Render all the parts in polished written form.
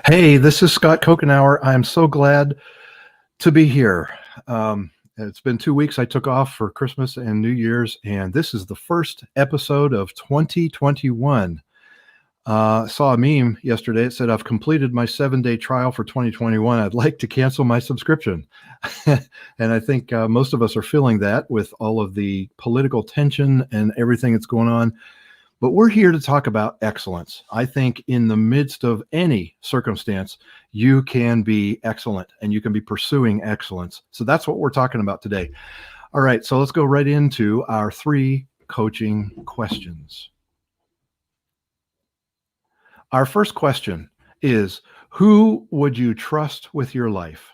Hey, this is Scott Kokenauer. I'm so glad to be here. It's been 2 weeks. I took off for Christmas and New Year's, and this is the first episode of 2021. Saw a meme yesterday. It said, I've completed my 7-day trial for 2021. I'd like to cancel my subscription. And I think most of us are feeling that with all of the political tension and everything that's going on. But we're here to talk about excellence. I think in the midst of any circumstance, you can be excellent and you can be pursuing excellence. So that's what we're talking about today. All right, so let's go right into our 3 coaching questions. Our first question is, who would you trust with your life?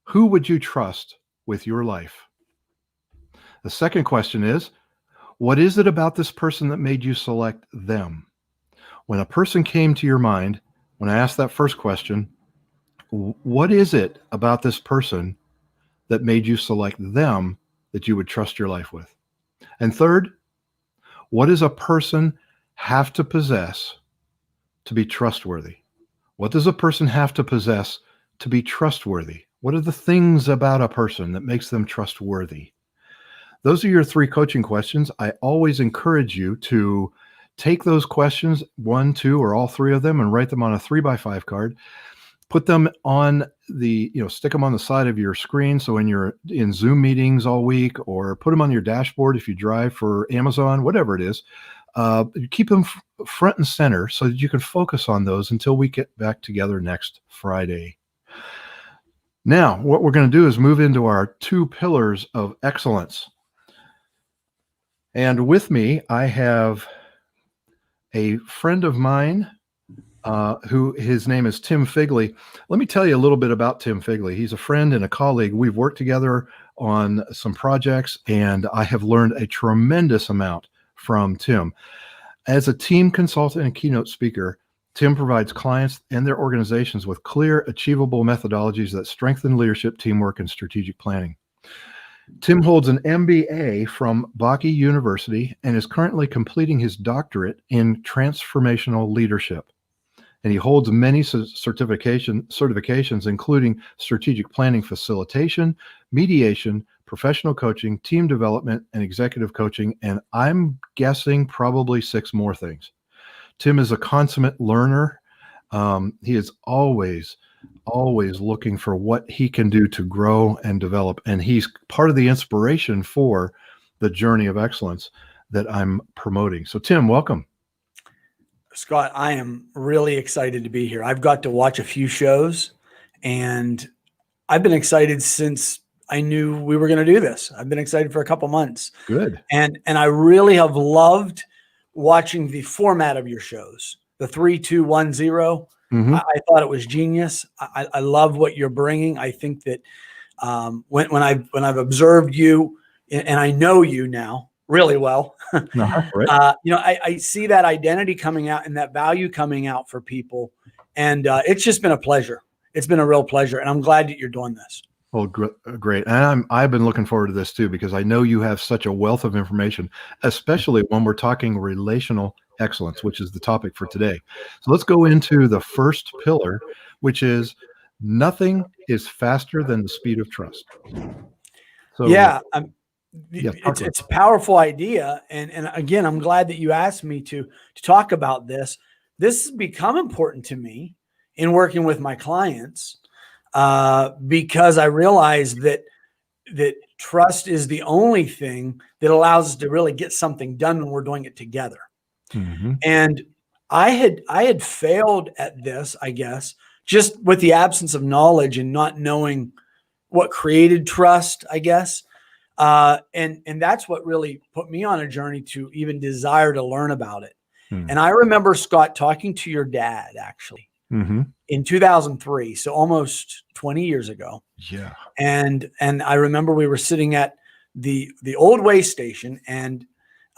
Who would you trust with your life? The second question is, what is it about this person that made you select them? When a person came to your mind, when I asked that first question, what is it about this person that made you select them that you would trust your life with? And third, what does a person have to possess to be trustworthy? What does a person have to possess to be trustworthy? What are the things about a person that makes them trustworthy? Those are your 3 coaching questions. I always encourage you to take those questions, 1, 2, or all 3 of them, and write them on a 3x5 card. Put them on stick them on the side of your screen. So when you're in Zoom meetings all week, or put them on your dashboard if you drive for Amazon, whatever it is, keep them front and center so that you can focus on those until we get back together next Friday. Now, what we're going to do is move into our 2 pillars of excellence. And with me, I have a friend of mine who his name is Tim Figley. Let me tell you a little bit about Tim Figley. He's a friend and a colleague. We've worked together on some projects, and I have learned a tremendous amount from Tim. As a team consultant and keynote speaker, Tim provides clients and their organizations with clear, achievable methodologies that strengthen leadership, teamwork, and strategic planning. Tim holds an MBA from Bakke University and is currently completing his doctorate in transformational leadership. And he holds many certifications, including strategic planning facilitation, mediation, professional coaching, team development, and executive coaching. And I'm guessing probably 6 more things. Tim is a consummate learner. He is always looking for what he can do to grow and develop. And he's part of the inspiration for the journey of excellence that I'm promoting. So Tim, welcome. Scott, I am really excited to be here. I've got to watch a few shows, and I've been excited since I knew we were going to do this. I've been excited for a couple months. Good. And I really have loved watching the format of your shows, the 3, 2, 1, 0. Mm-hmm. I thought it was genius. I love what you're bringing. I think that when I've observed you, and I know you now really well, Right. I see that identity coming out and that value coming out for people, and it's just been a pleasure. It's been a real pleasure, and I'm glad that you're doing this. Well, great. And I've been looking forward to this too, because I know you have such a wealth of information, especially when we're talking relational excellence, which is the topic for today. So let's go into the first pillar, which is nothing is faster than the speed of trust. So it's a powerful idea. And again, I'm glad that you asked me to talk about this. This has become important to me in working with my clients, because I realize that trust is the only thing that allows us to really get something done when we're doing it together. Mm-hmm. And I had failed at this, I guess, just with the absence of knowledge and not knowing what created trust, I guess. And that's what really put me on a journey to even desire to learn about it. Mm-hmm. And I remember, Scott, talking to your dad actually in 2003. So almost 20 years ago. Yeah. And I remember we were sitting at the old way station, and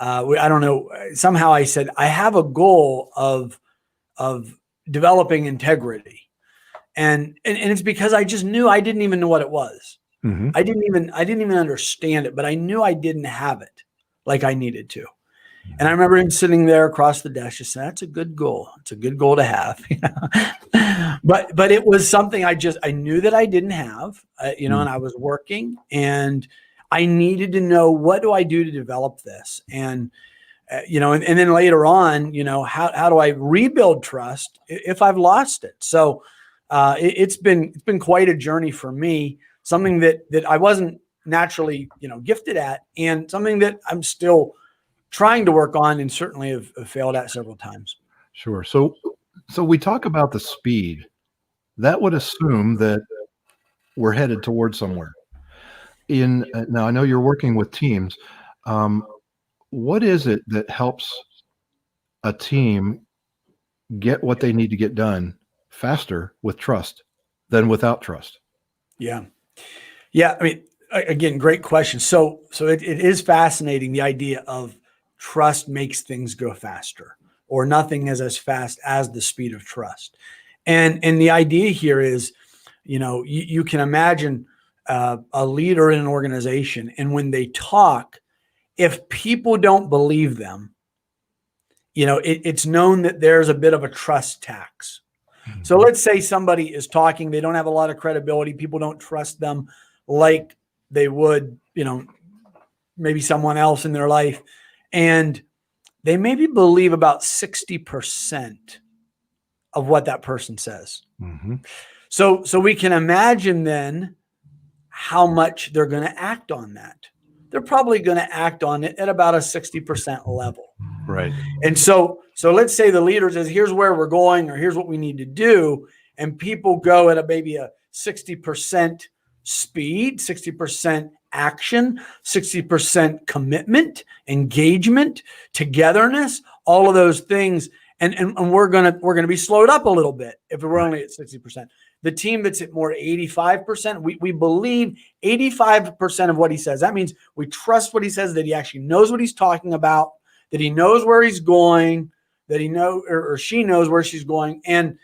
I don't know, somehow I said, I have a goal of developing integrity. And it's because I just knew I didn't even know what it was. Mm-hmm. I didn't even understand it, but I knew I didn't have it like I needed to. And I remember him sitting there across the desk, just saying, "That's a good goal. It's a good goal to have." But it was something I knew that I didn't have, and I was working, and I needed to know, what do I do to develop this? And and then later on, how do I rebuild trust if I've lost it? So it's been quite a journey for me, something that I wasn't naturally, gifted at, and something that I'm still trying to work on, and certainly have failed at several times. Sure. So we talk about the speed. That would assume that we're headed towards somewhere. Now, I know you're working with teams. What is it that helps a team get what they need to get done faster with trust than without trust? Yeah. I mean, again, great question. So it is fascinating, the idea of trust makes things go faster, or nothing is as fast as the speed of trust. And the idea here is, you can imagine a leader in an organization, and when they talk, if people don't believe them, it's known that there's a bit of a trust tax. Mm-hmm. So let's say somebody is talking, they don't have a lot of credibility, people don't trust them like they would, maybe someone else in their life, and they maybe believe about 60% of what that person says. Mm-hmm. So we can imagine then how much they're going to act on that. They're probably going to act on it at about a 60% level. Right. And so let's say the leader says, here's where we're going, or here's what we need to do. And people go at maybe a 60% speed, 60% action, 60% commitment, engagement, togetherness, all of those things. And we're gonna be slowed up a little bit if we're only at 60%. The team that's at more 85%, we believe 85% of what he says. That means we trust what he says, that he actually knows what he's talking about, that he knows where he's going, that he knows or she knows where she's going, and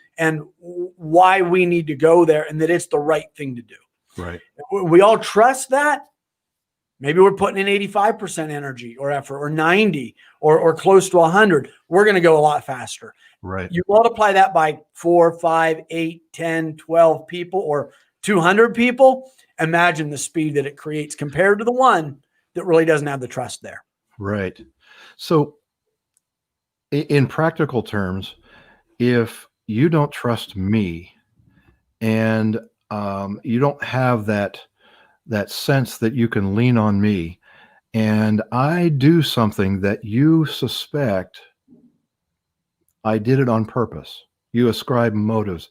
why we need to go there, and that it's the right thing to do. Right. We all trust that. Maybe we're putting in 85% energy or effort, or 90, or close to 100. We're going to go a lot faster. Right. You multiply that by 4, 5, 8, 10, 12 people, or 200 people. Imagine the speed that it creates compared to the one that really doesn't have the trust there. Right. So in practical terms, if you don't trust me, and you don't have that sense that you can lean on me, and I do something that you suspect I did it on purpose, you ascribe motives.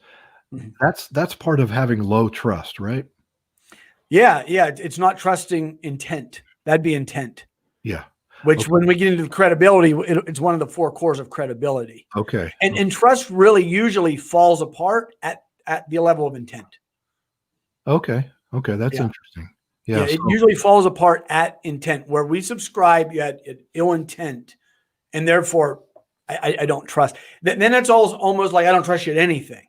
Mm-hmm. That's part of having low trust, right? Yeah. It's not trusting intent. That'd be intent. Yeah. Which, okay. When we get into credibility, it's one of the 4 cores of credibility. Okay. And trust really usually falls apart at the level of intent. Okay. That's interesting. Yeah. It usually falls apart at intent, where we subscribe at ill intent, and therefore I don't trust. Then it's almost like I don't trust you at anything,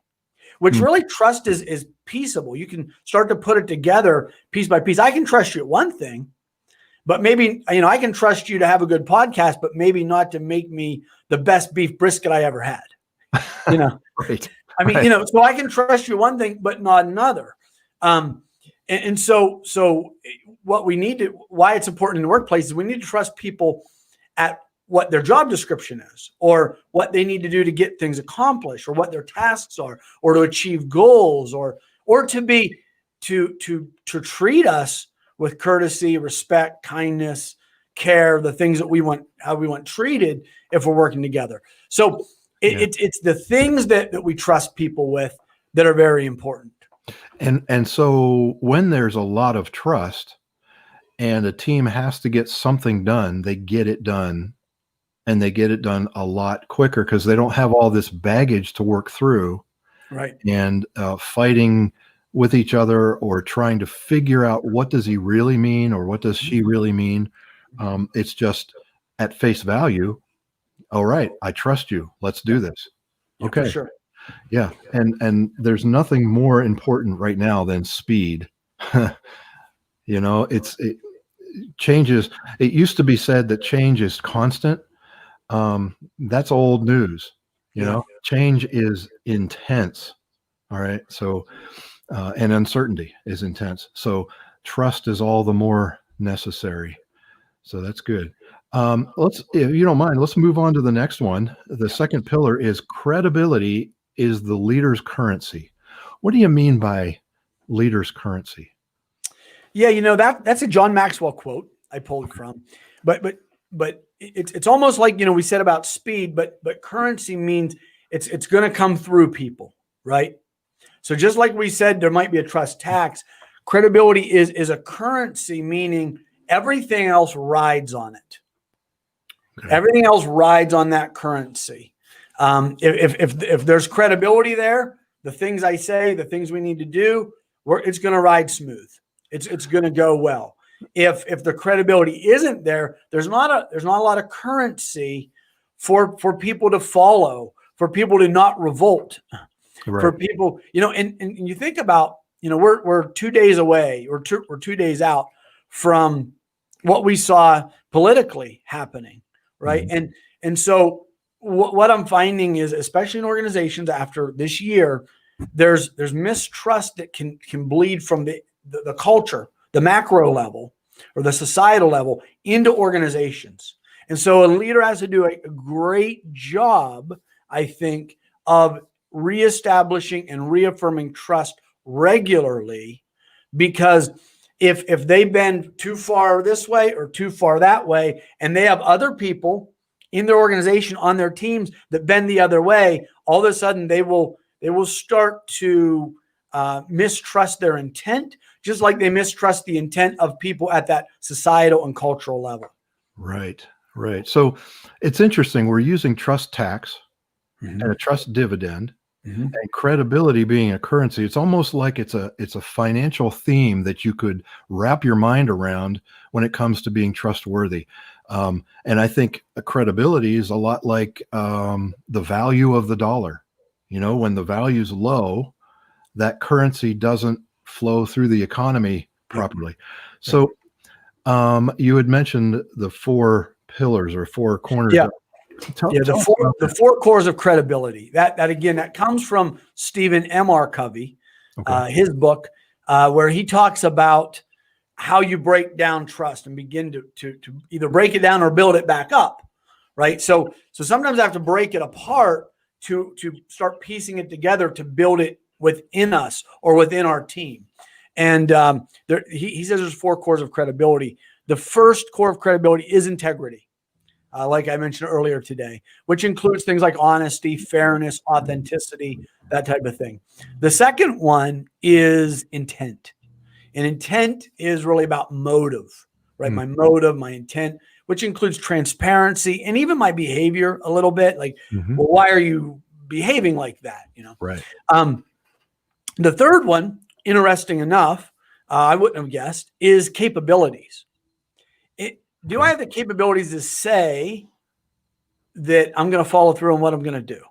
which really trust is peaceable. You can start to put it together piece by piece. I can trust you at one thing, but maybe, I can trust you to have a good podcast, but maybe not to make me the best beef brisket I ever had. Right. I mean, so I can trust you one thing, but not another. And so what we need to, why it's important in the workplace, is we need to trust people at what their job description is, or what they need to do to get things accomplished, or what their tasks are, or to achieve goals, or to treat us with courtesy, respect, kindness, care, the things that we want, how we want treated if we're working together. So it's the things that we trust people with that are very important. And so when there's a lot of trust and a team has to get something done, they get it done, and they get it done a lot quicker because they don't have all this baggage to work through. Right. And fighting with each other, or trying to figure out what does he really mean, or what does she really mean. It's just at face value. All right, I trust you. Let's do this. Okay. For sure. Yeah. And there's nothing more important right now than speed. It changes. It used to be said that change is constant, that's old news. Yeah. Change is intense. All right. So, and uncertainty is intense. So trust is all the more necessary. So that's good. If you don't mind, let's move on to the next one. The second pillar is credibility is the leader's currency. What do you mean by leader's currency? Yeah, that's a John Maxwell quote I pulled from, but it's almost like we said about speed, but currency means it's going to come through people, right? So just like we said, there might be a trust tax. Credibility is a currency, meaning everything else rides on it. Okay. Everything else rides on that currency. If there's credibility there, the things I say, the things we need to do, it's going to ride smooth. It's going to go well. If the credibility isn't there, there's not a lot of currency for people to follow, for people to not revolt, Right. for people, and you think about, we're 2 days away, or we're 2 days out from what we saw politically happening, right? Mhm. And so what I'm finding is, especially in organizations after this year, there's mistrust that can bleed from the culture, the macro level or the societal level into organizations. And so a leader has to do a great job, I think, of reestablishing and reaffirming trust regularly, because if they bend too far this way or too far that way, and they have other people in their organization on their teams that bend the other way, all of a sudden they will start to mistrust their intent, just like they mistrust the intent of people at that societal and cultural level. Right. So it's interesting. We're using trust tax Mm-hmm. and a trust dividend, Mm-hmm. and credibility being a currency. It's almost like it's a financial theme that you could wrap your mind around when it comes to being trustworthy. And I think credibility is a lot like the value of the dollar. When the value's low, that currency doesn't flow through the economy properly. So you had mentioned the 4 pillars or 4 corners. Yeah. Tell The us about the that. 4 cores of credibility. That again, that comes from Stephen M.R. Covey, Okay. his book, where he talks about how you break down trust and begin to either break it down or build it back up, right? So sometimes I have to break it apart to start piecing it together to build it within us or within our team. And he says there's 4 cores of credibility. The first core of credibility is integrity. Like I mentioned earlier today, which includes things like honesty, fairness, authenticity, that type of thing. The second one is intent. And intent is really about motive, right? My motive, my intent, which includes transparency and even my behavior a little bit. Like, well, why are you behaving like that? Right. The third one, interesting enough, I wouldn't have guessed, is capabilities. Do I have the capabilities to say that I'm going to follow through on what I'm going to do?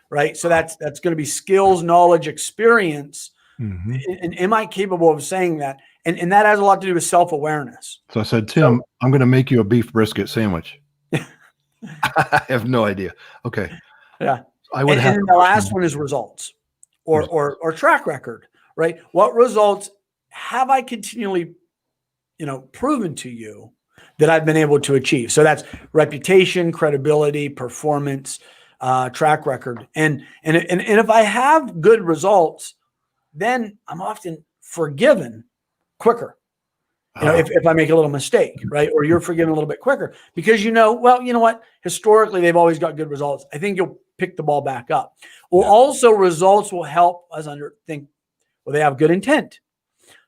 Right. So that's going to be skills, knowledge, experience. And am I capable of saying that? And that has a lot to do with self-awareness. So I said, Tim, I'm going to make you a beef brisket sandwich. I have no idea. Okay. Yeah. I would have. And the last one is results or track record, right? What results have I continually, proven to you that I've been able to achieve? So that's reputation, credibility, performance, track record. And if I have good results, then I'm often forgiven quicker. If I make a little mistake, right? Or you're forgiven a little bit quicker because you know what? Historically, they've always got good results. I think you'll pick the ball back up. Well, also results will help us think, well, they have good intent.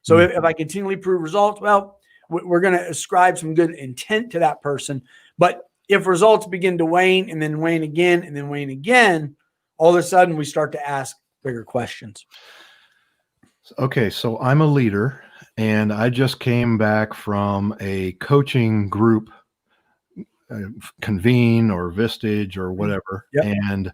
So if I continually prove results, well, we're going to ascribe some good intent to that person. But if results begin to wane and then wane again and then wane again, all of a sudden we start to ask bigger questions. Okay, so I'm a leader and I just came back from a coaching group, convene or Vistage or whatever. Yep. And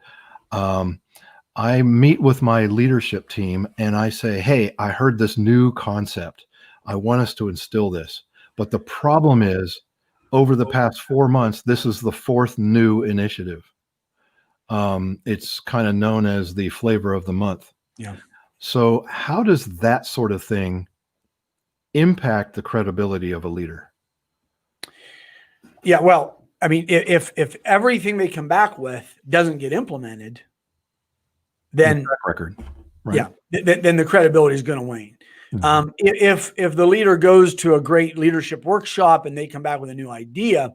I meet with my leadership team and I say, hey, I heard this new concept. I want us to instill this. But the problem is over the past 4 months, this is the fourth new initiative. It's kind of known as the flavor of the month. Yeah. So how does that sort of thing impact the credibility of a leader? Yeah. Well, I mean, if everything they come back with doesn't get implemented, then The track record, right? yeah, then the credibility is going to wane. Mhm. If the leader goes to a great leadership workshop and they come back with a new idea,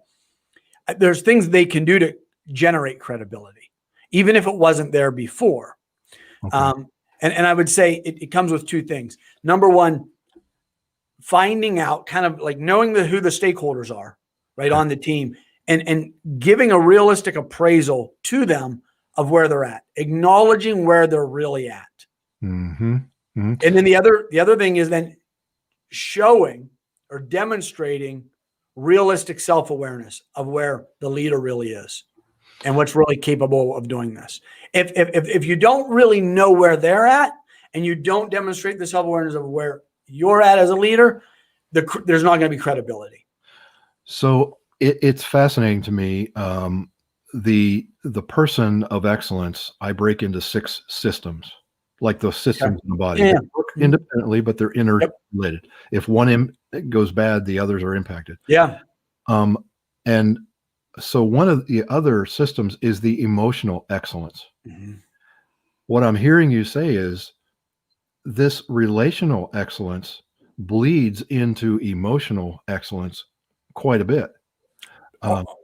there's things they can do to generate credibility, even if it wasn't there before. Okay. And I would say it comes with two things. Number one, finding out, kind of like knowing who the stakeholders are, right, on the team, and giving a realistic appraisal to them of where they're at, acknowledging where they're really at. Mm-hmm. Mm-hmm. And then the other thing is then showing or demonstrating realistic self-awareness of where the leader really is and what's really capable of doing this. If you don't really know where they're at and you don't demonstrate the self-awareness of where you're at as a leader, there's not going to be credibility. So it's fascinating to me. The person of excellence, I break into 6 systems, like those systems in the body. Yeah. They work independently, but they're interrelated. If one goes bad, the others are impacted. Yeah. And so one of the other systems is the emotional excellence. Mm-hmm. What I'm hearing you say is this relational excellence bleeds into emotional excellence quite a bit.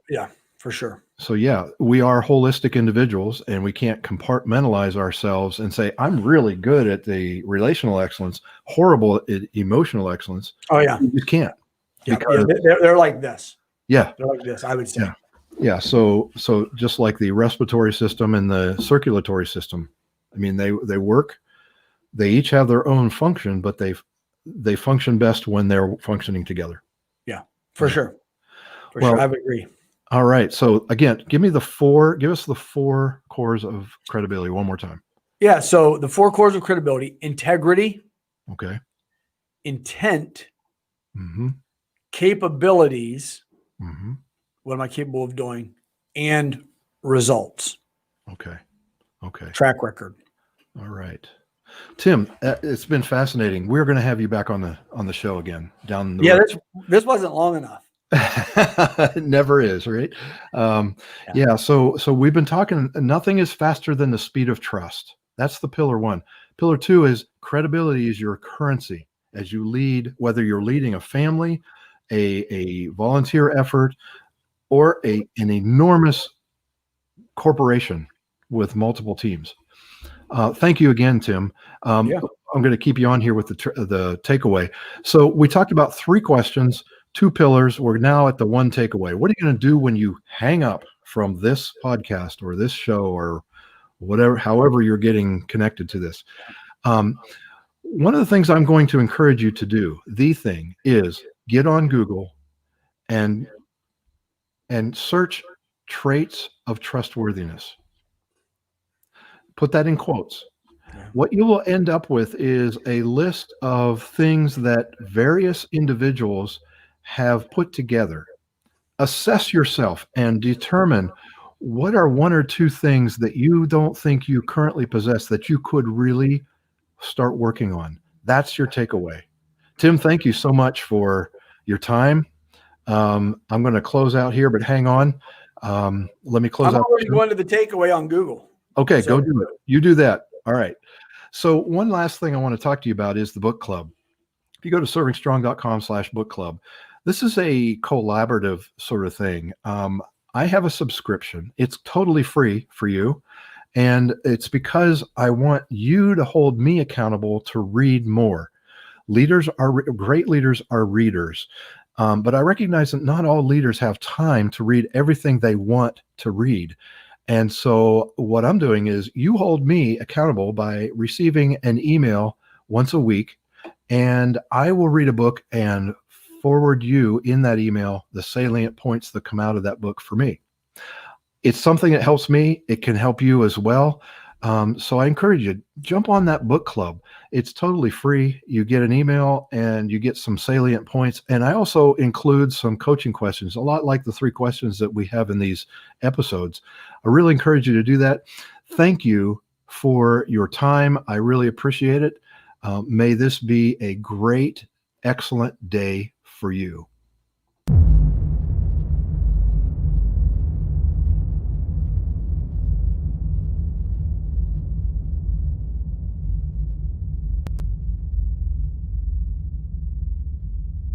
Yeah, for sure. So yeah, we are holistic individuals and we can't compartmentalize ourselves and say, I'm really good at the relational excellence, horrible at emotional excellence. Oh yeah. You just can't. Yeah, they're like this. Yeah. They're like this, I would say. Yeah. Yeah. So just like the respiratory system and the circulatory system, I mean, they work, they each have their own function, but they function best when they're functioning together. Yeah, for sure. For Well, sure. I would agree. All right. So again, give us the 4 cores of credibility one more time. Yeah. So the 4 cores of credibility: integrity, Okay. intent, Mm-hmm. capabilities. Mm-hmm. What am I capable of doing? And results. Okay. Okay. Track record. All right. Tim, it's been fascinating. We're going to have you back on the show again down the road. This wasn't long enough. It never is, right? Yeah. So we've been talking. Nothing is faster than the speed of trust. That's the pillar 1. Pillar 2 is credibility is your currency as you lead, whether you're leading a family, a volunteer effort, or an enormous corporation with multiple teams. Thank you again, Tim. I'm going to keep you on here with the takeaway. So we talked about 3 questions, 2 pillars. We're now at the 1 takeaway. What are you going to do when you hang up from this podcast or this show or whatever, however you're getting connected to this? One of the things I'm going to encourage you to do, the thing is get on Google and search traits of trustworthiness. Put that in quotes. Yeah. What you will end up with is a list of things that various individuals have put together. Assess yourself and determine what are 1 or 2 things that you don't think you currently possess that you could really start working on. That's your takeaway. Tim, thank you so much for your time. I'm going to close out here, but hang on. Let me close out. I'm already going to the takeaway on Google. Okay, go do it. You do that. All right. So one last thing I want to talk to you about is the book club. If you go to servingstrong.com/book club, this is a collaborative sort of thing. I have a subscription. It's totally free for you. And it's because I want you to hold me accountable to read more. Great leaders are readers. But I recognize that not all leaders have time to read everything they want to read. And so what I'm doing is you hold me accountable by receiving an email once a week, and I will read a book and forward you in that email the salient points that come out of that book for me. It's something that helps me. It can help you as well. So I encourage you, jump on that book club. It's totally free. You get an email and you get some salient points. And I also include some coaching questions, a lot like the 3 questions that we have in these episodes. I really encourage you to do that. Thank you for your time. I really appreciate it. May this be a great, excellent day for you.